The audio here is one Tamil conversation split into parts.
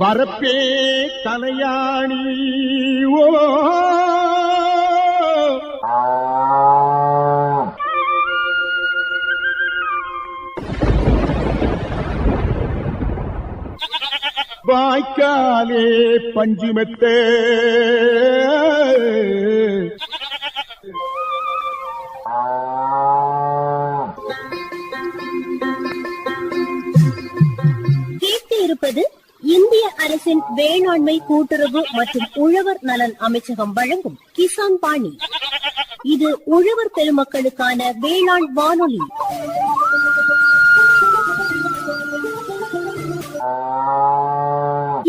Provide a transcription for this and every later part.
வரப்பே தலையாணி ஓ வாய்க்காலே பஞ்சுமெத்தே இருப்பது இந்திய அரசின் வேளாண்மை கூட்டுறவு மற்றும் உழவர் நலன் அமைச்சகம் வழங்கும் கிசான் பாணி. இது உழவர் பெருமக்களுக்கான வேளாண் வானொலி.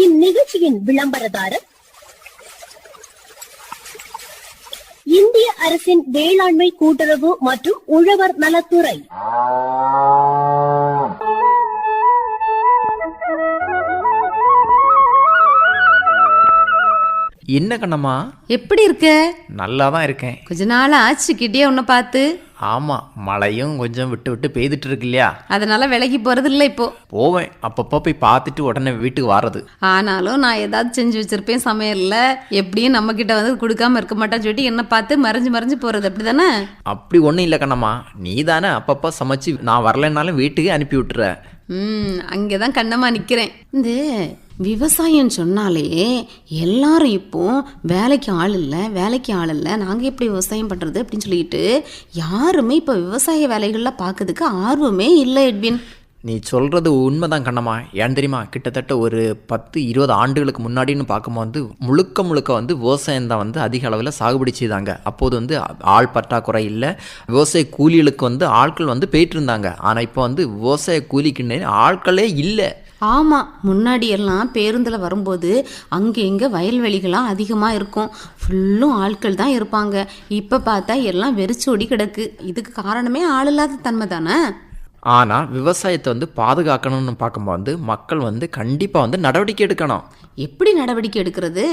இந்நிகழ்ச்சியின் விளம்பரதாரர் இந்திய அரசின் வேளாண்மை கூட்டுறவு மற்றும் உழவர் நலத்துறை. என்ன கண்ணம்மா, எப்படி இருக்க? நல்லா தான் இருக்கேன். கொஞ்ச நாள் ஆச்சு கிட்டே உன்னை பார்த்து. ஆமாம், மழையும் கொஞ்சம் விட்டு விட்டு பெய்துட்டு இருக்கு இல்லையா, அதனால விலைக்கு போறது இல்லை. இப்போ போவேன், அப்பப்போ போய் பார்த்துட்டு உடனே வீட்டுக்கு வர்றது. ஆனாலும் நான் ஏதாவது செஞ்சு வச்சிருப்பேன் சமையல்ல, எப்படியும் நம்ம கிட்ட வந்து கொடுக்காம இருக்க மாட்டான்னு சொல்லிட்டு என்ன பார்த்து மறைஞ்சு மறைஞ்சு போறது, அப்படிதானே? அப்படி ஒன்றும் இல்லை கண்ணம்மா, நீ தானே அப்பப்போ சமைச்சு நான் வரலைன்னாலும் வீட்டுக்கு அனுப்பி விட்டுற. அங்கேதான் கண்ணம்மா நிக்கிறேன். இந்த விவசாயம் சொன்னாலே எல்லாரும் இப்போ வேலைக்கு ஆள் இல்லை நாங்கள் எப்படி விவசாயம் பண்ணுறது அப்படின்னு சொல்லிட்டு யாருமே இப்போ விவசாய வேலைகளில் பார்க்கறதுக்கு ஆர்வமே இல்லை. எட்வின், நீ சொல்கிறது உண்மைதான் கண்ணம்மா. ஏன் தெரியுமா, கிட்டத்தட்ட ஒரு 10-20 ஆண்டுகளுக்கு முன்னாடின்னு பார்க்கும்போது முழுக்க வந்து விவசாயம் தான் வந்து அதிக அளவில் சாகுபடி செய்தாங்க. அப்போது வந்து ஆள் பற்றாக்குறை இல்லை, விவசாய கூலிகளுக்கு வந்து ஆட்கள் வந்து போயிட்டு இருந்தாங்க. ஆனால் இப்போ வந்து விவசாய கூலிக்குன்னு ஆட்களே இல்லை. ஆமாம், முன்னாடி எல்லாம் பேருந்தில் வரும்போது அங்கே இங்கே வயல்வெளிகளாம் அதிகமாக இருக்கும், ஃபுல்லும் ஆட்கள் தான் இருப்பாங்க. இப்போ பார்த்தா எல்லாம் வெறிச்சோடி கிடக்கு. இதுக்கு காரணமே ஆள் இல்லாத தன்மை தானே. ஆனால் விவசாயத்தை வந்து பாதுகாக்கணும்னு பார்க்கும்போது மக்கள் வந்து கண்டிப்பாக வந்து நடவடிக்கை எடுக்கணும். எப்படி நடவடிக்கை எடுக்கிறது?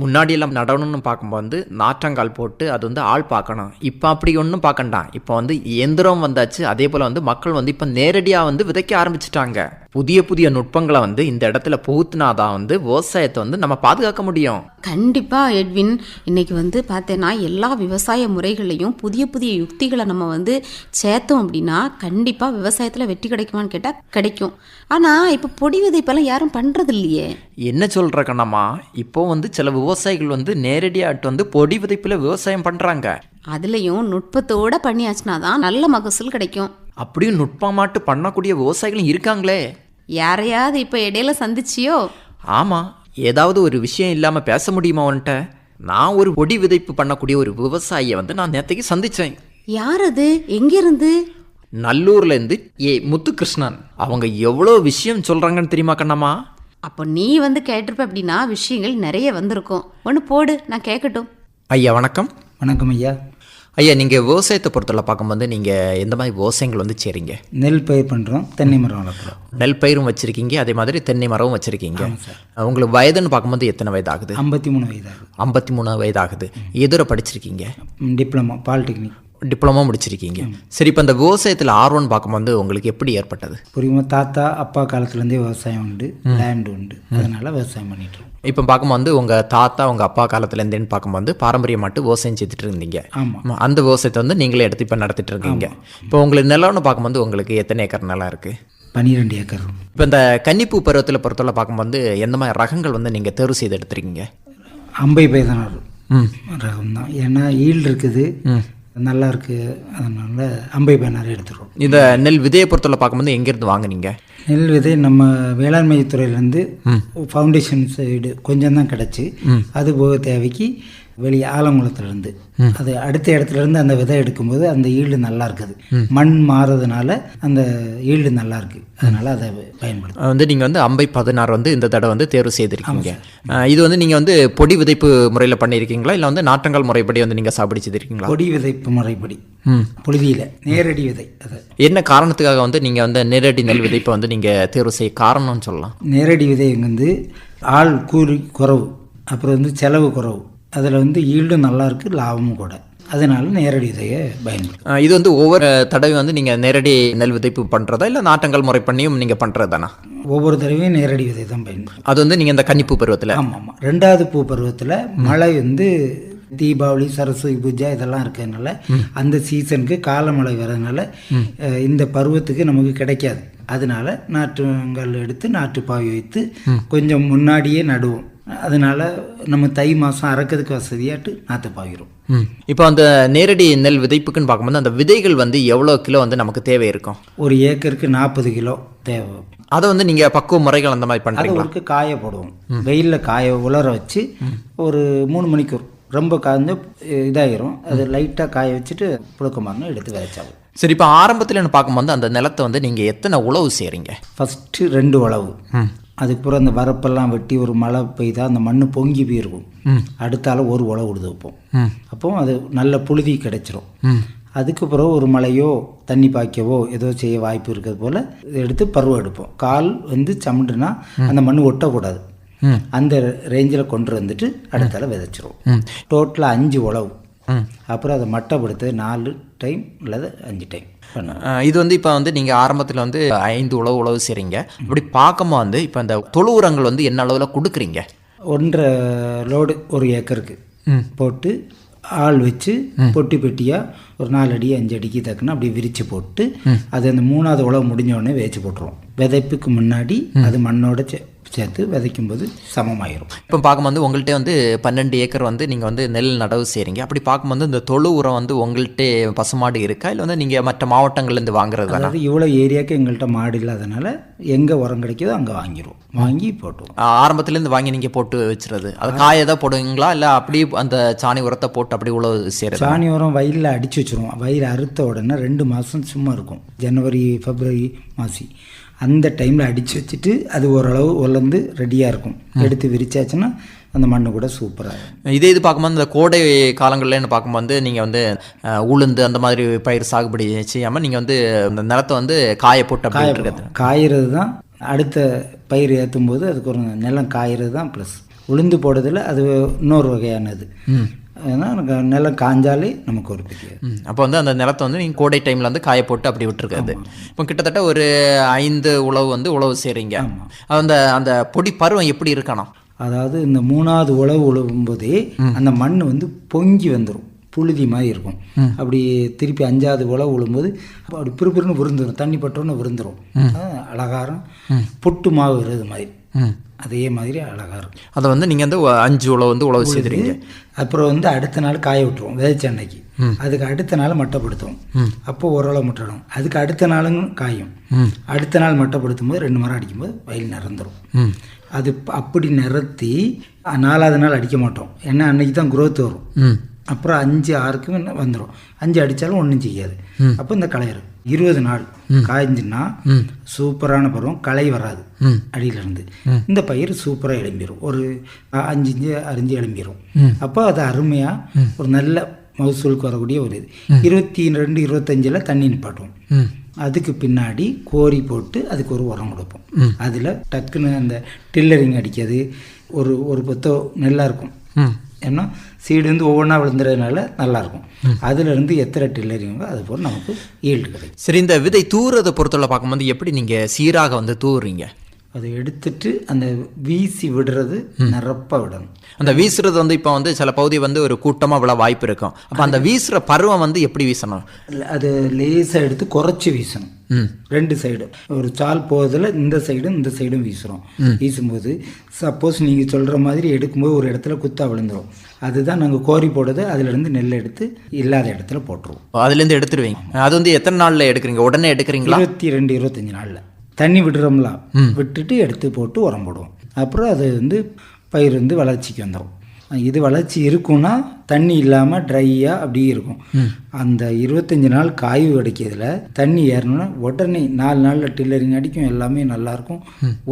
முன்னாடியெல்லாம் நடணும்னு பார்க்கும்போது நாற்றங்கால் போட்டு அது வந்து ஆள் பார்க்கணும். இப்போ அப்படி ஒன்றும் பார்க்கண்டாம். இப்போ வந்து இயந்திரம் வந்தாச்சு. அதே போல் வந்து மக்கள் வந்து இப்போ நேரடியாக வந்து விதைக்க ஆரம்பிச்சிட்டாங்க. புதிய நுட்பங்களை வந்து இந்த இடத்துல புகுத்தினாதான் வந்து விவசாயத்தை வந்து நம்ம பாதுகாக்க முடியும். கண்டிப்பாக எட்வின், இன்னைக்கு வந்து பார்த்தேன்னா எல்லா விவசாய முறைகளையும் புதிய யுக்திகளை நம்ம வந்து சேர்த்தோம் அப்படின்னா கண்டிப்பாக விவசாயத்தில் வெற்றி கிடைக்குமான்னு கேட்டால் கிடைக்கும். ஆனால் இப்போ பொடி விதைப்பெல்லாம் யாரும் பண்ணுறது இல்லையே. என்ன சொல்கிற கண்ணம்மா, இப்போ வந்து சில விவசாயிகள் வந்து நேரடியாகிட்டு வந்து பொடி விதைப்பில் விவசாயம் பண்ணுறாங்க. அதுலேயும் நுட்பத்தோடு பண்ணியாச்சுனா தான் நல்ல மகசூல் கிடைக்கும். அப்படியும் நுட்பமாட்டு பண்ணக்கூடிய விவசாயிகளும் இருக்காங்களே. யாரையாவது இப்போ இடையில சந்திச்சியோ? ஆமாம், ஏதாவது ஒரு விஷயம் இல்லாமல் பேச முடியுமா உன்கிட்ட? நான் ஒரு பொடி விதைப்பு பண்ணக்கூடிய ஒரு விவசாயியை வந்து நான் நேற்றுக்கு சந்தித்தேன். யார் அது? எங்கேருந்து? நல்லூர்லேருந்து முத்துகிருஷ்ணன். அவங்க எவ்வளோ விஷயம் சொல்கிறாங்கன்னு தெரியுமா கண்ணம்மா? அப்போ நீ வந்து கேட்டிருப்ப அப்படின்னா விஷயங்கள் நிறைய வந்திருக்கும். ஒன்று போடு, நான் கேட்கட்டும். ஐயா வணக்கம். வணக்கம் ஐயா. ஐயா, நீங்கள் விவசாயத்தை பொறுத்தவரை பார்க்கும்போது நீங்கள் எந்த மாதிரி விவசாயங்கள் வந்து செய்கிறீங்க? நெல் பயிர் பண்ணுறோம், தென்னை மரம் வளர்க்குறோம். நெல் பயிரும் வச்சுருக்கீங்க, அதே மாதிரி தென்னை மரமும் வச்சுருக்கீங்க. உங்களுக்கு வயதுன்னு பார்க்கும்போது எத்தனை வயது ஆகுது? 53 வயது ஆகுது. 53 வயது ஆகுது. எதிர படிச்சிருக்கீங்க? டிப்ளமோ, பாலிடெக்னிக் டிப்ளமோ முடிச்சிருக்கீங்க. சரி, இப்போ இந்த விவசாயத்தில் ஆர்வம்னு பார்க்கும்போது உங்களுக்கு எப்படி ஏற்பட்டது? புரியுமா, தாத்தா அப்பா காலத்துலேருந்தே விவசாயம் உண்டு, லேண்டு உண்டு, அதனால் விவசாயம் பண்ணிட்டு. இப்போ பார்க்கும்போது உங்கள் தாத்தா உங்கள் அப்பா காலத்துலேருந்தேன்னு பார்க்கும்போது பாரம்பரியமாட்டு விவசாயம் செய்துட்டு இருந்தீங்க. ஆமாம், அந்த விவசாயத்தை வந்து நீங்களே எடுத்து இப்போ நடத்திட்டு இருக்கீங்க. இப்போ உங்களுக்கு நிலம்னு பார்க்கும்போது உங்களுக்கு எத்தனை ஏக்கர் நிலம் இருக்குது? 12 ஏக்கர். இப்போ இந்த கன்னிப்பூ பருவத்தில் பொறுத்தவரை பார்க்கும்போது எந்த மாதிரி ரகங்கள் வந்து நீங்கள் தேர்வு செய்து எடுத்துருக்கீங்க? அம்பை பைதனார் ரகம் தான், ஏன்னா ஈல்டு இருக்குது, நல்லா இருக்குது, அதனால அம்பை பேனர் எடுத்துருவோம். இந்த நெல் விதையை பொறுத்தவரை பார்க்கும்போது எங்கேருந்து வாங்குனீங்க? நெல் விதை நம்ம வேளாண்மை துறையிலேருந்து ஃபவுண்டேஷன் சைடு கொஞ்சம் தான் கிடச்சி, அது போக தேவைக்கு வெளியே ஆலங்குளத்துலேருந்து அது அடுத்த இடத்துலேருந்து அந்த விதை எடுக்கும்போது அந்த ஈல்டு நல்லா இருக்குது. மண் மாறதுனால அந்த ஈல்டு நல்லா இருக்குது, அதனால் அதை பயன்படுத்தும். வந்து நீங்கள் வந்து அம்பை 16 வந்து இந்த தடவை வந்து தேர்வு செய்திருக்கீங்க. இது வந்து நீங்கள் வந்து பொடி விதைப்பு முறையில் பண்ணியிருக்கீங்களா, இல்லை வந்து நாற்றங்கால் முறைப்படி வந்து நீங்கள் சாப்பிடி செய்திருக்கீங்களா? பொடி விதைப்பு முறைப்படி, பொழுதியில் நேரடி விதை. அது என்ன காரணத்துக்காக வந்து நீங்கள் வந்து நேரடி நெல் விதைப்பை வந்து நீங்கள் தேர்வு செய்ய காரணம்னு சொல்லலாம்? நேரடி விதை வந்து ஆள் கூலி குறவு, அப்புறம் வந்து செலவு குறவு, அதில் வந்து ஈல்டும் நல்லாயிருக்கு, லாபமும் கூட. அதனால நேரடி விதையை பயன்படுத்தும். இது வந்து ஒவ்வொரு தடவை வந்து நீங்கள் நேரடி நெல் விதைப்பு பண்ணுறதா இல்லை நாட்டங்கள் முறை பண்ணியும் நீங்கள் பண்ணுறது தானே? ஒவ்வொரு தடவையும் நேரடி விதை தான் பயன்படுத்தும். அது வந்து நீங்கள் இந்த கன்னிப்பூ பருவத்தில்? ஆமாம். 2வது பூ பருவத்தில் மழை வந்து தீபாவளி சரஸ்வதி பூஜை இதெல்லாம் இருக்கிறதுனால அந்த சீசனுக்கு காலமழை வர்றதுனால இந்த பருவத்துக்கு நமக்கு கிடைக்காது. அதனால நாற்றுங்கள் எடுத்து நாற்று பாவி வைத்து கொஞ்சம் முன்னாடியே நடுவோம். அதனால நம்ம தை மாதம் அறக்கிறதுக்கு வசதியாட்டு நாற்று பாவிடும். இப்போ அந்த நேரடி நெல் விதைப்புக்குன்னு பார்க்கும்போது அந்த விதைகள் வந்து எவ்வளோ கிலோ வந்து நமக்கு தேவை இருக்கும்? ஒரு ஏக்கருக்கு 40 கிலோ தேவை. அதை வந்து நீங்கள் பக்குவ முறைகள் அந்த மாதிரி பண்ணுறீங்களா? அதுக்கு காய போடுவோம். வெயிலில் காய உலர வச்சு ஒரு 3 மணிக்கூர் ரொம்ப காய்ஞ்ச இதாகிரும். அது லைட்டாக காய வச்சுட்டு புழுக்கமாக எடுத்து விதைச்சாகும். சரி, இப்போ ஆரம்பத்தில் பார்க்கும்போது அந்த நிலத்தை வந்து நீங்கள் எத்தனை உழவு செய்கிறீங்க? ஃபஸ்ட்டு 2 உழவு. அதுக்கப்புறம் அந்த வரப்பெல்லாம் வெட்டி ஒரு மழை பெய்தா அந்த மண் பொங்கி போயிருக்கும். அடுத்தால ஒரு உழவு உழுது வைப்போம். அப்போ அது நல்ல புழுதி கிடைச்சிரும். அதுக்கப்புறம் ஒரு மழையோ தண்ணி பாய்க்கவோ ஏதோ செய்ய வாய்ப்பு இருக்கிறது போல் எடுத்து பருவம் எடுப்போம். கால் வந்து சமண்டுனா அந்த மண் ஒட்டக்கூடாது. அந்த ரேஞ்சில் கொண்டு வந்துட்டு அடுத்தால விதைச்சிருவோம். டோட்டலாக 5 உழவு. அப்புறம் அதை மட்டைப்படுத்த 4 டைம் அல்லது 5 டைம் பண்ணுவோம். இது வந்து இப்போ வந்து நீங்கள் ஆரம்பத்தில் வந்து 5 உழவு செய்கிறீங்க. அப்படி பார்க்கும்போது வந்து இப்போ இந்த தொழு உரங்கள் வந்து என்ன அளவில் கொடுக்குறீங்க? 1.5 லோடு ஒரு ஏக்கருக்கு போட்டு ஆள் வச்சு பொட்டி பெட்டியாக ஒரு 4 அடி 5 அடிக்கு தக்குன்னு அப்படி விரித்து போட்டு அது அந்த 3வது உழவு முடிஞ்சோடனே வேச்சு போட்டுருவோம். விதைப்புக்கு முன்னாடி அது மண்ணோட சேர்த்து விதைக்கும்போது சமமாயிரும். இப்போ பார்க்கும்போது உங்கள்கிட்ட வந்து 12 ஏக்கர் வந்து நீங்கள் வந்து நெல் நடவு செய்கிறீங்க. அப்படி பார்க்கும்போது இந்த தொழு உரம் வந்து உங்கள்கிட்ட பசுமாடு இருக்கா இல்லை வந்து நீங்கள் மற்ற மாவட்டங்கள்லேருந்து வாங்குறது தானே? அதாவது இவ்வளோ ஏரியாவுக்கு எங்கள்கிட்ட மாடு இல்லாதனால எங்கே உரம் கிடைக்கிதோ அங்கே வாங்கிடுவோம். வாங்கி போட்டுவோம். ஆரம்பத்துலேருந்து வாங்கி நீங்கள் போட்டு வச்சுறது அது காய தான் போடுவீங்களா இல்லை அப்படி அந்த சாணி உரத்தை போட்டு அப்படி உழவு செய்கிறது? சாணி உரம் வயலில் அடித்து வச்சுருவோம். வயல் அறுத்த உடனே 2 மாதம் சும்மா இருக்கும். ஜனவரி பிப்ரவரி மாசி அந்த டைமில் அடித்து வச்சுட்டு அது ஓரளவு உலர்ந்து ரெடியாக இருக்கும். எடுத்து விரிச்சாச்சுன்னா அந்த மண்ணு கூட சூப்பராக. இது பார்க்கும்போது இந்த கோடை காலங்கள்லன்னு பார்க்கும்போது நீங்கள் வந்து உளுந்து அந்த மாதிரி பயிர் சாகுபடி செய்யாமல் நீங்கள் வந்து அந்த நிலத்தை வந்து காய போட்டு காயிறது தான் அடுத்த பயிர் ஏற்றும் போது அதுக்கு ஒரு நிலம் காயிறது தான் ப்ளஸ். உளுந்து போடுறதுல அது இன்னொரு வகையானது. ஏன்னா நிலம் காஞ்சாலே நமக்கு ஒரு பெரிய. அப்போ வந்து அந்த நிலத்தை வந்து நீங்கள் கோடை டைமில் வந்து காய போட்டு அப்படி விட்டுருக்காது. இப்போ கிட்டத்தட்ட ஒரு 5 உழவு வந்து உழவு செய்கிறீங்க. அந்த அந்த பொடி பருவம் எப்படி இருக்கணும்? அதாவது இந்த 3வது உழவு உழுவும்போதே அந்த மண் வந்து பொங்கி வந்துடும். புழுதி மாதிரி இருக்கும். அப்படி திருப்பி 5வது உழவு விழும்போது அப்படி பிறுபிறுன்னு விருந்துடும். தண்ணி பட்டோன்னு விருந்துடும். அழகாரம் புட்டு மாவு வருது மாதிரி அதே மாதிரி அழகாக இருக்கும். அதை வந்து நீங்கள் வந்து 5 உழவு வந்து உழவு செய்கிறீங்க. அப்புறம் வந்து அடுத்த நாள் காய விட்டுருவோம் விதைச்ச அன்னைக்கு. அதுக்கு அடுத்த நாள் மட்டைப்படுத்துவோம். அப்போ ஓரளவு முட்டடும். அதுக்கு அடுத்த நாளும் காயும். அடுத்த நாள் மட்டைப்படுத்தும் போது 2 மரம் அடிக்கும்போது வயல் நிறந்துடும். அது அப்படி நிறுத்தி 4வது நாள் அடிக்க மாட்டோம். ஏன்னா அன்னைக்கு தான் குரோத் வரும். அப்புறம் 5 6க்கு வந்துடும். 5 அடித்தாலும் ஒன்றும் செய்யாது. அப்போ இந்த களையறு 20 நாள் காய்ஞ்சுன்னா சூப்பரான பருவம். களை வராது அடியிலிருந்து. இந்த பயிர் சூப்பராக எழும்பிடும். ஒரு 5 இன்ச்சு அரிஞ்சு எழும்பிடும். அப்போ அது அருமையாக ஒரு நல்ல மகசூலுக்கு வரக்கூடிய ஒரு இது. 22 25 தண்ணி நிப்பாட்டுவோம். அதுக்கு பின்னாடி கோரி போட்டு அதுக்கு ஒரு உரம் கொடுப்போம். அதில் டக்குன்னு அந்த டில்லரிங் அடிக்கிறது ஒரு பொத்தோ நல்லா இருக்கும். ஏன்னா சீடு வந்து ஒவ்வொன்றா விழுந்துறதுனால நல்லாயிருக்கும். அதுலேருந்து எத்தனை டில்லரிங்கோ அது போல் நமக்கு ஈல்டு கிடைக்கும். சரி, இந்த விதை தூறதை பொறுத்தவரை பார்க்கும்போது எப்படி நீங்கள் சீராக வந்து தூறுறீங்க? அதை எடுத்துட்டு அந்த வீசி விடுறது நிரப்ப விடணும். அந்த வீசுறது வந்து இப்போ வந்து சில பகுதி வந்து ஒரு கூட்டமாக விழ வாய்ப்பு இருக்கும். அப்போ அந்த வீசுகிற பருவம் வந்து எப்படி வீசணும்? அது லேசாக எடுத்து குறைச்சி வீசணும். 2 சைடு ஒரு சால் போகிறதுல இந்த சைடும் வீசுகிறோம். வீசும்போது சப்போஸ் நீங்கள் சொல்கிற மாதிரி எடுக்கும்போது ஒரு இடத்துல குத்தா விழுந்துடும். அதுதான் நாங்கள் கோரி போடுறது. அதுலேருந்து நெல் எடுத்து இல்லாத இடத்துல போட்டுருவோம். அதுலேருந்து எடுத்துருவீங்க. அது வந்து எத்தனை நாளில் எடுக்கிறீங்க? உடனே எடுக்கிறீங்களா? 22 25 நாளில் தண்ணி விடுறோம்லாம் விட்டுட்டு எடுத்து போட்டு உரம் போடுவோம். அப்புறம் அது வந்து பயிர் வந்து வளர்ச்சிக்கு வந்துடும். இது வளர்ச்சி இருக்குன்னா தண்ணி இல்லாமல் ட்ரையாக அப்படியே இருக்கும். அந்த 25 நாள் காய்வு கிடைக்கிறதுல தண்ணி ஏறணும்னா உடனே 4 நாளில் டில்லரிங் அடிக்கும். எல்லாமே நல்லாயிருக்கும்.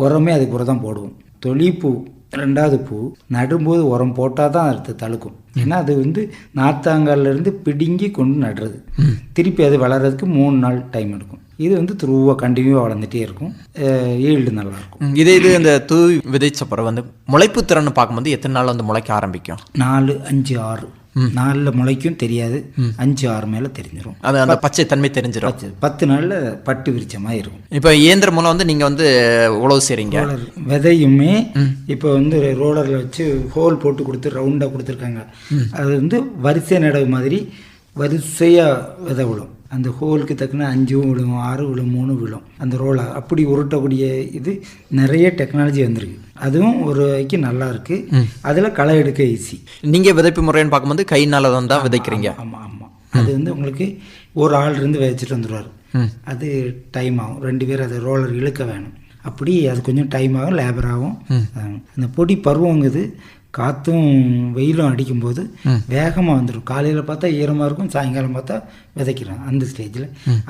உரமே அதுக்கு தான் போடுவோம். தொழிப்பூ 2வது பூ நடும்போது உரம் போட்டால் தான் அடுத்து தழுக்கும். ஏன்னா அது வந்து நார்த்தாங்காலிருந்து பிடுங்கி கொண்டு நடுறது. திருப்பி அது வளர்கிறதுக்கு 3 நாள் டைம் எடுக்கும். இது வந்து த்ரூவாக கண்டினியூவாக வளர்ந்துட்டே இருக்கும். ஈல்டு நல்லாயிருக்கும். இது இந்த தூவி விதைச்ச பிறகு வந்து முளைப்பு திறன் பார்க்கும்போது எத்தனை நாள் வந்து முளைக்க ஆரம்பிக்கும்? 4 5 6 நாளில் முளைக்கும் தெரியாது, 5-6 மேலே தெரிஞ்சிடும். அது அந்த பச்சை தன்மை தெரிஞ்சிடும். 10 நாளில் பட்டு விரிச்ச மாதிரி இருக்கும். இப்போ இயந்திரம் மூலம் வந்து நீங்கள் வந்து உழவு செய்கிறீங்க. விதையுமே இப்போ வந்து ரோலரில் வச்சு ஹோல் போட்டு கொடுத்து ரவுண்டாக கொடுத்துருக்காங்க. அது வந்து வரிசை நடவு மாதிரி வரிசையாக விதை விழும். அந்த ஹோலுக்கு தக்கன 5 விழும், 6 விழும், 3 விழும். அந்த ரோலை அப்படி உருட்டக்கூடிய இது நிறைய டெக்னாலஜி வந்திருக்கு. அதுவும் ஒரு வகைக்கு நல்லா இருக்கு. அதில் களை எடுக்க ஈஸி. நீங்கள் விதைப்பு முறைன்னு பார்க்கும்போது கையினால் தான் விதைக்கிறீங்க. ஆமாம் ஆமாம். அது வந்து உங்களுக்கு ஒரு ஆள் இருந்து விதைச்சிட்டு வந்துடுவார். அது டைம் ஆகும். 2 பேர் அதை ரோலர் இழுக்க வேணும். அப்படி அது கொஞ்சம் டைம் ஆகும், லேபர் ஆகும். அந்த பொடி பருவங்குது காற்றும் வெயிலும் அடிக்கும்போது வேகமாக வந்துடும். காலையில் பார்த்தா ஈரமாக இருக்கும், சாயங்காலம் பார்த்தா விதைக்கிறோம். அந்த ஸ்டேஜில்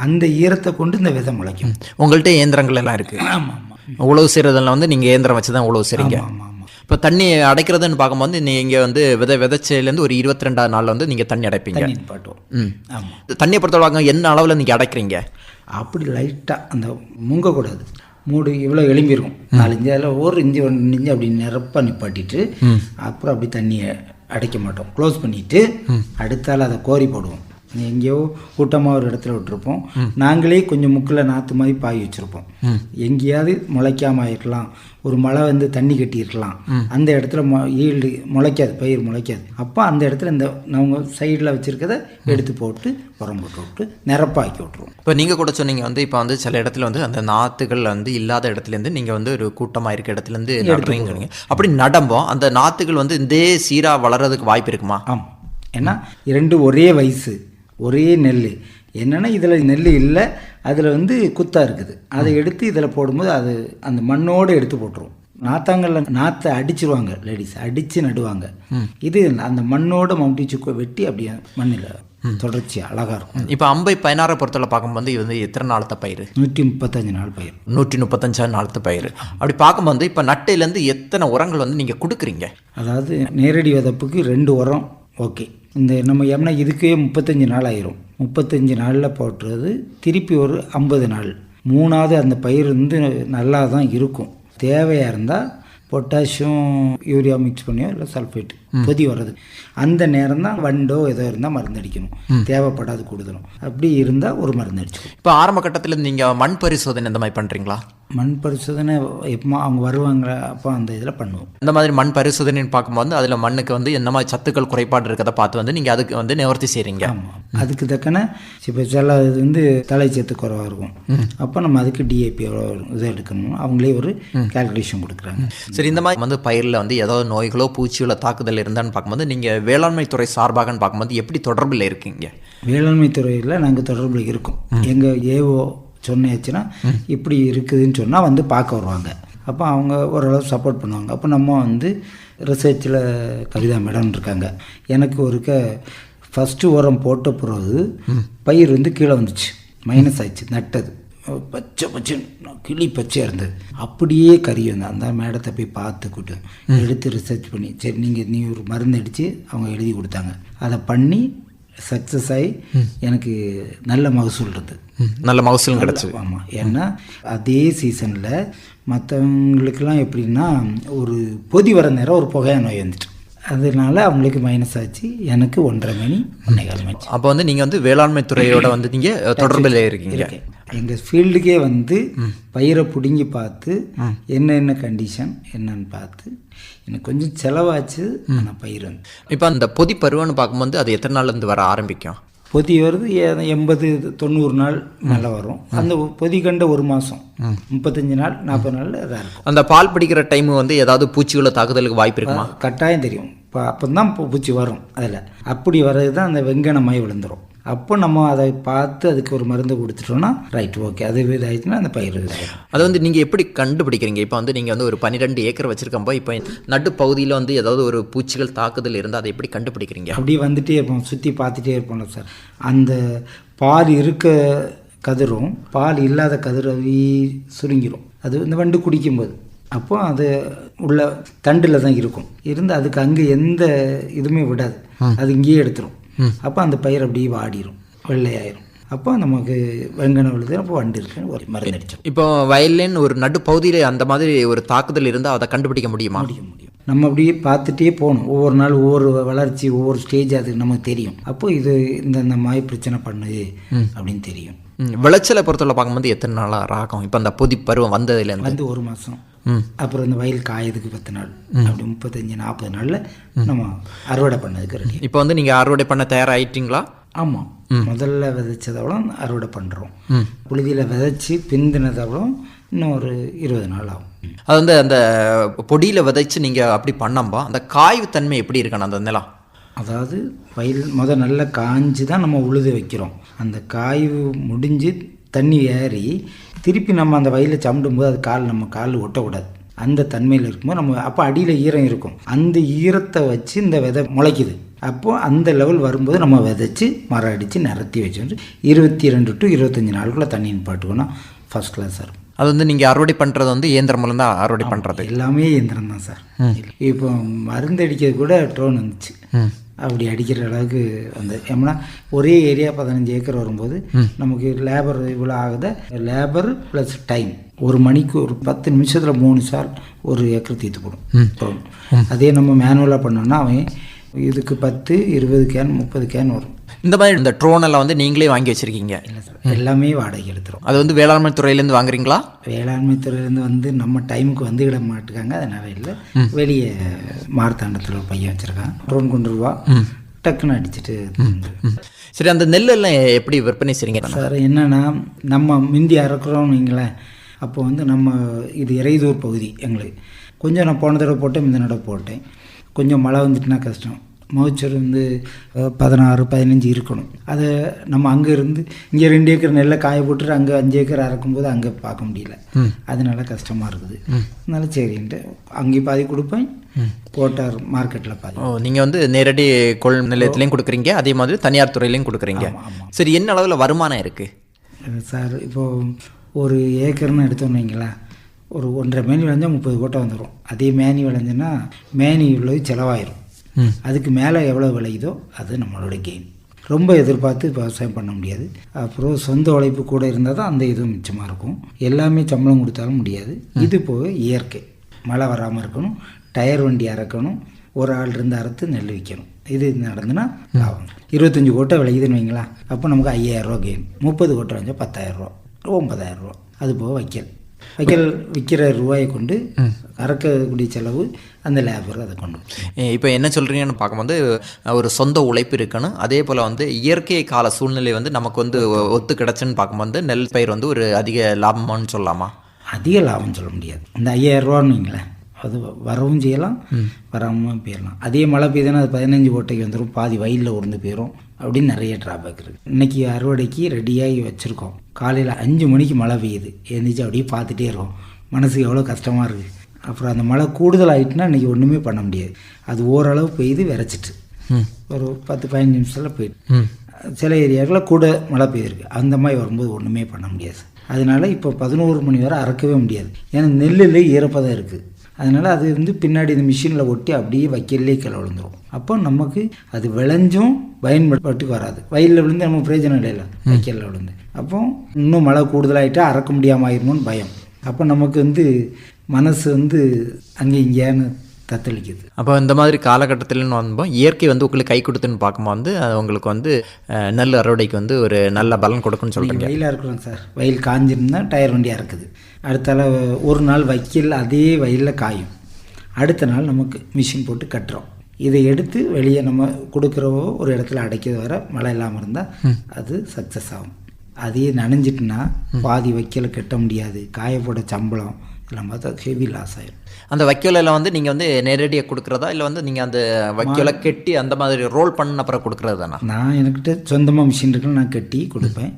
அந்த ஈரத்தை கொண்டு இந்த விதை முளைக்கும். உங்கள்கிட்ட இயந்திரங்கள் எல்லாம் இருக்குது. ஆமாம் ஆமாம். உழவு செய்கிறதெல்லாம் வந்து நீங்கள் இயந்திரம் வச்சு தான் உழவு செய்கிறீங்க. ஆமாம் ஆமாம். இப்போ தண்ணி அடைக்கிறதுன்னு பார்க்கும்போது நீங்கள் வந்து விதைச்சதுலேருந்து ஒரு 22ஆவது நாளில் வந்து நீங்கள் தண்ணி அடைப்பீங்க. தண்ணி பாட்டுவோம். ஆமாம். தண்ணியை பொறுத்தவரைக்கும் என்ன அளவில் நீங்கள் அடைக்கிறீங்க? அப்படி லைட்டாக அந்த முங்கக்கூடாது. மூடு இவ்வளோ எலும்பிருக்கும். 4 இஞ்சி அதில் 1 இஞ்சி 1 இஞ்சி அப்படி நிரப்பாக நிப்பாட்டிட்டு அப்புறம் அப்படி தண்ணியை அடைக்க மாட்டோம். க்ளோஸ் பண்ணிவிட்டு அடுத்தால் அதை கோரி போடுவோம். எங்கேயோ கூட்டமாக ஒரு இடத்துல விட்டுருப்போம். நாங்களே கொஞ்சம் முக்கில் நாற்று மாதிரி பாய் வச்சுருப்போம். எங்கேயாவது முளைக்காமல் ஆகிருக்கலாம், ஒரு மழை வந்து தண்ணி கட்டியிருக்கலாம், அந்த இடத்துல ஈல்டு முளைக்காது, பயிர் முளைக்காது. அப்போ அந்த இடத்துல இந்த நம்ம சைடில் வச்சுருக்கதை எடுத்து போட்டு உரம் போட்டு விட்டு நிரப்பாக்கி விட்ருவோம். இப்போ நீங்கள் கூட சொன்னீங்க வந்து இப்போ வந்து சில இடத்துல வந்து அந்த நாற்றுகள் வந்து இல்லாத இடத்துலேருந்து நீங்கள் வந்து ஒரு கூட்டமாக இருக்க இடத்துலேருந்து நடுறீங்க. அப்படி நடும்போம் அந்த நாற்றுகள் வந்து இதே சீராக வளர்கிறதுக்கு வாய்ப்பு இருக்குமா? ஆமாம். ஏன்னா 2 ஒரே வயசு, ஒரே நெல். என்னென்னா இதில் நெல் இல்லை, அதில் வந்து குத்தா இருக்குது. அதை எடுத்து இதில் போடும்போது அது அந்த மண்ணோடு எடுத்து போட்டுருவோம். நாத்தாங்கல்ல நாற்றை அடிச்சிருவாங்க லேடிஸ், அடித்து நடுவாங்க. இது அந்த மண்ணோட மம்டிச்சு வெட்டி அப்படியே மண்ணில் தொடர்ச்சியாக அழகாக இருக்கும். இப்போ அம்பை 16 பொறுத்தவரை பார்க்கும்போது இது வந்து எத்தனை நாளத்த பயிர்? 135 நாள் பயிர். 135 நாளத்து பயிர். அப்படி பார்க்கும்போது இப்போ நட்டையிலேருந்து எத்தனை உரங்கள் வந்து நீங்கள் கொடுக்குறீங்க? அதாவது நேரடி விதப்புக்கு 2 உரம் ஓகே. இந்த நம்ம ஏன்னா இதுக்கே 35 நாள் ஆயிரும். 35 நாளில் போட்டுறது திருப்பி ஒரு 50 நாள். 3வது அந்த பயிர் வந்து நல்லா தான் இருக்கும். தேவையாக இருந்தால் பொட்டாசியம் யூரியா மிக்ஸ் பண்ணியோ இல்லை சல்ஃபேட் பொதி வர்றது அந்த நேரம் தான் வண்டோ ஏதோ இருந்தால் மருந்து அடிக்கணும். தேவைப்படாது கூடுதலும். அப்படி இருந்தால் ஒரு மருந்து அடிச்சுக்கணும். இப்போ ஆரம்ப கட்டத்தில் நீங்கள் மண் பரிசோதனை இந்த மாதிரி பண்ணுறீங்களா? மண் பரிசோதனை எப்போ அவங்க வருவாங்க அப்போ அந்த இதில் பண்ணுவோம். இந்த மாதிரி மண் பரிசோதனைன்னு பார்க்கும்போது அதில் மண்ணுக்கு வந்து என்ன மாதிரி சத்துக்கள் குறைபாடு இருக்கிறத பார்த்து வந்து நீங்கள் அதுக்கு வந்து நிவர்த்தி செய்கிறீங்க. ஆமாம். அதுக்கு தக்கன இப்போ சில இது வந்து தலைச்சத்து குறைவாக இருக்கும். அப்போ நம்ம அதுக்கு டிஏபி எவ்வளோ இதை எடுக்கணும் அவங்களே ஒரு கால்குலேஷன் கொடுக்குறாங்க. சரி, இந்த மாதிரி வந்து பயிரில் வந்து ஏதாவது நோய்களோ பூச்சிகளோ தாக்குதல் இருந்தான்னு பார்க்கும்போது நீங்கள் வேளாண்மை துறை சார்பாகன்னு பார்க்கும்போது எப்படி தொடர்பில் இருக்கீங்க? வேளாண்மை துறையில் நாங்கள் தொடர்பில் இருக்கோம். எங்கள் ஏஓ சொன்னாச்சுன்னா இப்படி இருக்குதுன்னு சொன்னால் வந்து பார்க்க வருவாங்க. அப்போ அவங்க ஓரளவு சப்போர்ட் பண்ணுவாங்க. அப்போ நம்ம வந்து ரிசர்ச்சில் கவிதா மேடம் இருக்காங்க. எனக்கு ஒருக்க ஃபஸ்ட்டு உரம் போட்ட பிறகு பயிர் வந்து கீழே வந்துச்சு, மைனஸ் ஆயிடுச்சு. நட்டது பச்சை கிளி பச்சையாக இருந்தது. அப்படியே கறி வந்து அந்த மேடத்தை போய் பார்த்துக்கிட்டு எடுத்து ரிசர்ச் பண்ணி சரி நீ ஒரு மருந்து அடித்து அவங்க எழுதி கொடுத்தாங்க. அதை பண்ணி சக்ஸஸ் ஆகி எனக்கு நல்ல மகசூல் இருந்தது. நல்ல மகசூல் கிடச்சி. ஆமாம். ஏன்னா அதே சீசனில் மற்றவங்களுக்கெல்லாம் எப்படின்னா ஒரு பொதி வர நேரம் ஒரு புகையா நோய் வந்துட்டு அதனால அவங்களுக்கு மைனஸ் ஆச்சு. எனக்கு 1.5 மணி 1.25 மணி. அப்போ வந்து நீங்கள் வந்து வேளாண்மை துறையோட வந்து நீங்கள் தொடர்பில் இருக்கீங்க. எங்கள் ஃபீல்டுக்கே வந்து பயிரை பிடுங்கி பார்த்து என்னென்ன கண்டிஷன் என்னன்னு பார்த்து எனக்கு கொஞ்சம் செலவாச்சு. ஆனால் பயிர் வந்து இப்போ அந்த பொதி பருவம்னு பார்க்கும்போது அது எத்தனை நாள்லேருந்து வர ஆரம்பிக்கும்? பொதி வருது 80-90 நாள் நல்லா வரும். அந்த பொதி கண்ட 1 மாதம் 35 நாள் 40 நாளில் இதாக இருக்கும். அந்த பால் பிடிக்கிற டைம் வந்து ஏதாவது பூச்சிகளை தாக்குதலுக்கு வாய்ப்பு இருக்குமா? கட்டாயம் தெரியும். இப்போ அப்போ தான் பூச்சி வரும். அதில் அப்படி வர்றது தான் அந்த வெங்கனமாய் விழுந்துடும். அப்போ நம்ம அதை பார்த்து அதுக்கு ஒரு மருந்து கொடுத்துட்டோம்னா ரைட் ஓகே அது இதாகிடுச்சுன்னா அந்த பயிர் இதாகிடும். அதை வந்து நீங்கள் எப்படி கண்டுபிடிக்கிறீங்க? இப்போ வந்து நீங்கள் வந்து ஒரு 12 ஏக்கர் வச்சுருக்கப்போ இப்போ நடு பகுதியில் வந்து ஏதாவது ஒரு பூச்சிகள் தாக்குதல் இருந்தால் அதை எப்படி கண்டுபிடிக்கிறீங்க? அப்படியே வந்துகிட்டே இருப்போம், சுற்றி பார்த்துட்டே இருப்போம்ல சார். அந்த பால் இருக்க கதிரும் பால் இல்லாத கதிரவி சுருங்கிடும். அது இந்த வண்டு குடிக்கும்போது அப்போ அது உள்ள தண்டில் தான் இருக்கும். இருந்து அதுக்கு அங்கே எந்த இதுவுமே விடாது, அது இங்கேயே எடுத்துரும். அப்போ அந்த பயிர் அப்படியே வாடிடும், வெள்ளையாயிரும். அப்போ நமக்கு வெங்கனம் விழுது, அப்போ வண்டு இருக்குன்னு ஒரு மருந்து அடிச்சோம். இப்போ வயலின் ஒரு நடு பகுதியில் அந்த மாதிரி ஒரு தாக்குதல் இருந்தால் அதை கண்டுபிடிக்க முடியுமா? முடியும். நம்ம அப்படியே பார்த்துட்டே போகணும். ஒவ்வொரு நாள் ஒவ்வொரு வளர்ச்சி, ஒவ்வொரு ஸ்டேஜ் அதுக்கு நமக்கு தெரியும். அப்போ இது இந்த மாதிரி பிரச்சனை பண்ணுது அப்படின்னு தெரியும். விளைச்சலை பொறுத்தவரை பார்க்கும்போது எத்தனை நாளாக ஆகும்? இப்போ அந்த பொதி பருவம் வந்ததுலேருந்து வந்து 1 மாதம், அப்புறம் இந்த வயல் காயதுக்கு 10 நாள், அப்படி 35-40 நாளில் நம்ம அறுவடை பண்ணதுக்கு ரெடி. இப்போ வந்து நீங்கள் அறுவடை பண்ண தயாராகிட்டீங்களா? ஆமாம், முதல்ல விதைச்சதவளும் அறுவடை பண்ணுறோம். புழுதியில் விதைச்சி பிந்தினதவளும் இன்னும் ஒரு 20 நாள் ஆகும். அது வந்து அந்த பொடியில் விதைச்சு நீங்கள் அப்படி பண்ணம்பா அந்த காய்வு தன்மை எப்படி இருக்கணும் அந்த நிலம்? அதாவது வயல் நல்லா காய்ஞ்சி தான் நம்ம உழுது வைக்கிறோம். அந்த காய்வு முடிஞ்சு தண்ணி ஏறி திருப்பி நம்ம அந்த வயலில் சமடும்போது அது நம்ம கால் ஒட்டக்கூடாது. அந்த தன்மையில் இருக்கும்போது நம்ம அப்போ அடியில் ஈரம் இருக்கும். அந்த ஈரத்தை வச்சு இந்த விதை முளைக்குது. அப்போது அந்த லெவல் வரும்போது நம்ம விதைச்சி மரம் அடித்து நிறத்தி வச்சு 22 to 25 நாளுக்குள்ளே தண்ணி நிப்பாட்டுக்கணும். ஃபர்ஸ்ட் கிளாஸாக இருக்கும். அது வந்து நீங்கள் அறுவடை பண்ணுறது வந்து இயந்திரம் மூலம் தான் அறுவடை பண்ணுறது? எல்லாமே இயந்திரம் தான் சார். இப்போ மருந்து அடிக்கிறது கூட ட்ரோன் வந்துச்சு. அப்படி அடிக்கிற அளவுக்கு வந்து ஏன்னா ஒரே ஏரியா 15 ஏக்கர் வரும்போது நமக்கு லேபர் இவ்வளோ ஆகுத, லேபர் ப்ளஸ் டைம் 1 மணிக்கு ஒரு 10 நிமிஷத்தில் 3 சால் 1 ஏக்கர் தீர்த்து போடும். அதே நம்ம மேனுவலாக பண்ணோம்னா அவன் இதுக்கு 10, 20 கேன் 30 கேன் வரும். இந்த மாதிரி இந்த ட்ரோன் எல்லாம் வந்து நீங்களே வாங்கி வச்சுருக்கீங்க? இல்லை சார், எல்லாமே வாடகை எடுத்துரும். அது வந்து வேளாண்மை துறையிலேருந்து வாங்குறீங்களா? வேளாண்மை துறையிலேருந்து வந்து நம்ம டைமுக்கு வந்துவிட மாட்டுக்காங்க. அதனால இல்லை, வெளியே மார்த்தாண்டத்தில் ஒரு பையன் வச்சுருக்கான். ட்ரோன் கொண்டு ரூபா டக்குன்னு அடிச்சுட்டு. சரி, அந்த நெல்லெல்லாம் எப்படி விற்பனை செய்றீங்க சார்? என்னென்னா நம்ம முந்தி அறுக்கிறோம் நீங்களேன், அப்போ வந்து நம்ம இது இறைதூர் பகுதி எங்களுக்கு. கொஞ்சம் நான் போன தடவை போட்டேன், இந்த தடவை போட்டேன். கொஞ்சம் மழை வந்துட்டுனா கஷ்டம். மவுச்சர் வந்து 16-15 இருக்கணும். அதை நம்ம அங்கே இருந்து இங்கே 2 ஏக்கர் நெல்லை காய போட்டுட்டு அங்கே 5 ஏக்கர் அறக்கும்போது அங்கே பார்க்க முடியல. அதனால கஷ்டமாக இருக்குது. அதனால சரின்ட்டு அங்கே பாதி கொடுப்பேன், கோட்டார் மார்க்கெட்டில் பாதி. நீங்கள் வந்து நேரடி கொள் நிலையத்துலேயும் கொடுக்குறீங்க, அதே மாதிரி தனியார் துறையிலையும் கொடுக்குறீங்க. சரி, என்ன அளவில் வருமானம் இருக்குது சார்? இப்போது ஒரு ஏக்கர்னு எடுத்தோன்னு வைங்களேன், ஒரு 1.5 மேனி விளைஞ்சால் 30 கோட்டை வந்துடும். அதே மேனி விளைஞ்சுன்னா மேனி இவ்வளவு செலவாயிரும். அதுக்கு மேலே எவ்வளோ விளையுதோ அது நம்மளோட கெயின். ரொம்ப எதிர்பார்த்து விவசாயம் பண்ண முடியாது. அப்புறம் சொந்த உழைப்பு கூட இருந்தால் தான் அந்த இதுவும் மிச்சமாக இருக்கும். எல்லாமே சம்பளம் கொடுத்தாலும் முடியாது. இது போக இயற்கை மழை வராமல் இருக்கணும், டயர் வண்டி அறக்கணும், ஒரு ஆள் இருந்து அறுத்து நெல் விற்கணும். இது நடந்துன்னா லாபம். 25 கோட்டை விளையுதுன்னு வைங்களா, அப்போ நமக்கு 5000 ரூபா கெயின். 30 கோட்டை வந்தால் 10,000 ரூபா, 9,000 ரூபா. அது போக வைக்கல் விற்கிற ரூபாயை கொண்டு அறக்கக்கூடிய செலவு அந்த லேபர் அதை கொண்டு. இப்போ என்ன சொல்கிறீங்கன்னு பார்க்கும்போது ஒரு சொந்த உழைப்பு இருக்கணும், அதே போல் வந்து இயற்கை கால சூழ்நிலை வந்து நமக்கு வந்து ஒத்து கிடச்சுன்னு பார்க்கும்போது நெல் பயிர் வந்து ஒரு அதிக லாபமானு சொல்லலாமா? அதிக லாபம் சொல்ல முடியாது. இந்த 5000 ரூபான்னு வைங்களேன், அது வரவும் செய்யலாம், வராமல் போயிடலாம். அதே மழை பெய்யுதுன்னா அது 15 கோட்டைக்கு வந்துடும், பாதி வயலில் உருந்து போயிடும். அப்படின்னு நிறைய ட்ராபேக் இருக்குது. இன்றைக்கி அறுவடைக்கு ரெடியாகி வச்சுருக்கோம். காலையில் 5 மணிக்கு மழை பெய்யுது, எழுந்திரிச்சு அப்படியே பார்த்துட்டே இருக்கோம். மனசுக்கு எவ்வளோ கஷ்டமாக இருக்குது. அப்புறம் அந்த மழை கூடுதல் ஆகிட்டுனா இன்றைக்கி ஒன்றுமே பண்ண முடியாது. அது ஓரளவு பெய்யுது, விரைச்சிட்டு ஒரு 10-15 நிமிஷத்தில் போயிட்டு. சில ஏரியாவில் கூட மழை பெய்யுருக்கு. அந்த மாதிரி வரும்போது ஒன்றுமே பண்ண முடியாது. அதனால் இப்போ 11 மணி வரை அறக்கவே முடியாது. ஏன்னா நெல்லில் ஈரப்பதம் இருக்குது. அதனால் அது வந்து பின்னாடி இந்த மிஷினில் ஒட்டி அப்படியே வைக்கல்லே கீழே விழுந்துடும். அப்போ நமக்கு அது விளைஞ்சும் பயன்பட்டுக்கு வராது. வயலில் விழுந்து நம்ம பிரயோஜனம் இல்லைல்ல, வைக்கலில் விழுந்து. அப்போ இன்னும் மழை கூடுதலாகிட்டா அறக்க முடியாமல் ஆயிருமோன்னு பயம். அப்போ நமக்கு வந்து மனசு வந்து அங்கே இங்கேன்னு தத்தளிக்குது. அப்போ இந்த மாதிரி காலகட்டத்தில்னு வந்தோம் இயற்கை வந்து உங்களுக்கு கை கொடுத்துன்னு பார்க்கும்போது வந்து அது உங்களுக்கு வந்து நெல் அறுவடைக்கு வந்து ஒரு நல்ல பலன் கொடுக்குன்னு சொல்கிறீங்க. வயலாக இருக்கிறோம் சார், வயல் காஞ்சிருந்தா டயர் வண்டியாக இருக்குது. அடுத்தால ஒரு நாள் வைக்கல் அதே வயலில் காயும், அடுத்த நாள் நமக்கு மிஷின் போட்டு கட்டுறோம். இதை எடுத்து வெளியே நம்ம கொடுக்குறவோ ஒரு இடத்துல அடைக்கிறது வர மழை இல்லாமல் இருந்தால் அது சக்ஸஸ் ஆகும். அதையே நனைஞ்சிட்டுனா பாதி வைக்கலை கட்ட முடியாது, காயப்போட சம்பளம் எல்லாம் பார்த்தா ஹெவி லாஸ் ஆகிடும். அந்த வைக்கோலில் வந்து நீங்கள் வந்து நேரடியாக கொடுக்குறதா இல்லை வந்து நீங்கள் அந்த வைக்கோலை கெட்டி அந்த மாதிரி ரோல் பண்ண அப்புறம் கொடுக்குறது தானே? நான் எனக்கிட்ட சொந்தமாக மிஷின் இருக்குன்னு நான் கட்டி கொடுப்பேன்.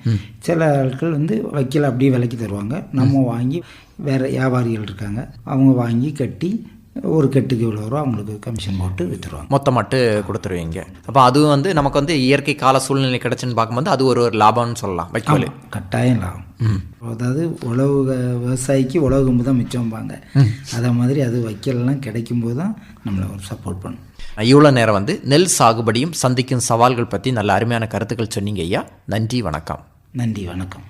சில ஆட்கள் வந்து வைக்கோலை அப்படியே விலைக்கு தருவாங்க. நம்ம வாங்கி வேறு வியாபாரிகள் இருக்காங்க, அவங்க வாங்கி கட்டி ஒரு கட்டுக்கு இவ்வளோ வரும் அவங்களுக்கு கமிஷன் போட்டு விற்றுருவாங்க. மொத்தமாட்டு கொடுத்துருவீங்க. அப்போ அதுவும் வந்து நமக்கு வந்து இயற்கை கால சூழ்நிலை கிடச்சுன்னு பார்க்கும்போது அது ஒரு லாபம்னு சொல்லலாம். வைக்கோல் கட்டாயம் லாபம். அதாவது உழவு விவசாயிக்கு உழவுக்கும்போது தான் மிச்சம்பாங்க. அதே மாதிரி அது வைக்கல்லாம் கிடைக்கும்போது தான் நம்மளை ஒரு சப்போர்ட் பண்ணும். இவ்வளோ நேரம் வந்து நெல் சாகுபடியும் சந்திக்கும் சவால்கள் பற்றி நல்ல அருமையான கருத்துக்கள் சொன்னீங்க ஐயா. நன்றி, வணக்கம். நன்றி, வணக்கம்.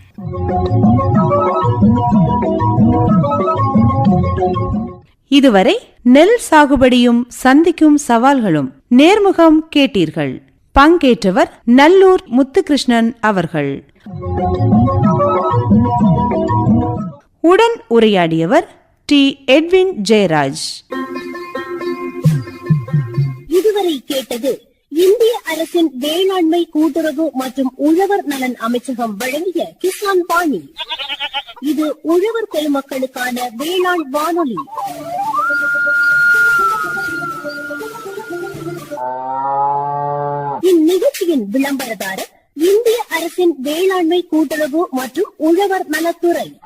இதுவரை நெல் சாகுபடியும் சந்திக்கும் சவால்களும் நேர்முகம் கேட்டீர்கள். பங்கேற்றவர் நல்லூர் முத்துகிருஷ்ணன் அவர்கள். உடன் உரையாடியவர் டி. எட்வின் ஜெயராஜ். இதுவரை கேட்டது இந்திய அரசின் வேளாண்மை கூட்டுறவு மற்றும் உழவர் நலன் அமைச்சகம் வழங்கிய கிசான் பாணி. இது உழவர் பெருமக்களுக்கான வேளாண் வானொலி. இந்நிகழ்ச்சியின் விளம்பரதாரர் இந்திய அரசின் வேளாண்மை கூட்டுறவு மற்றும் உழவர் நலத்துறை.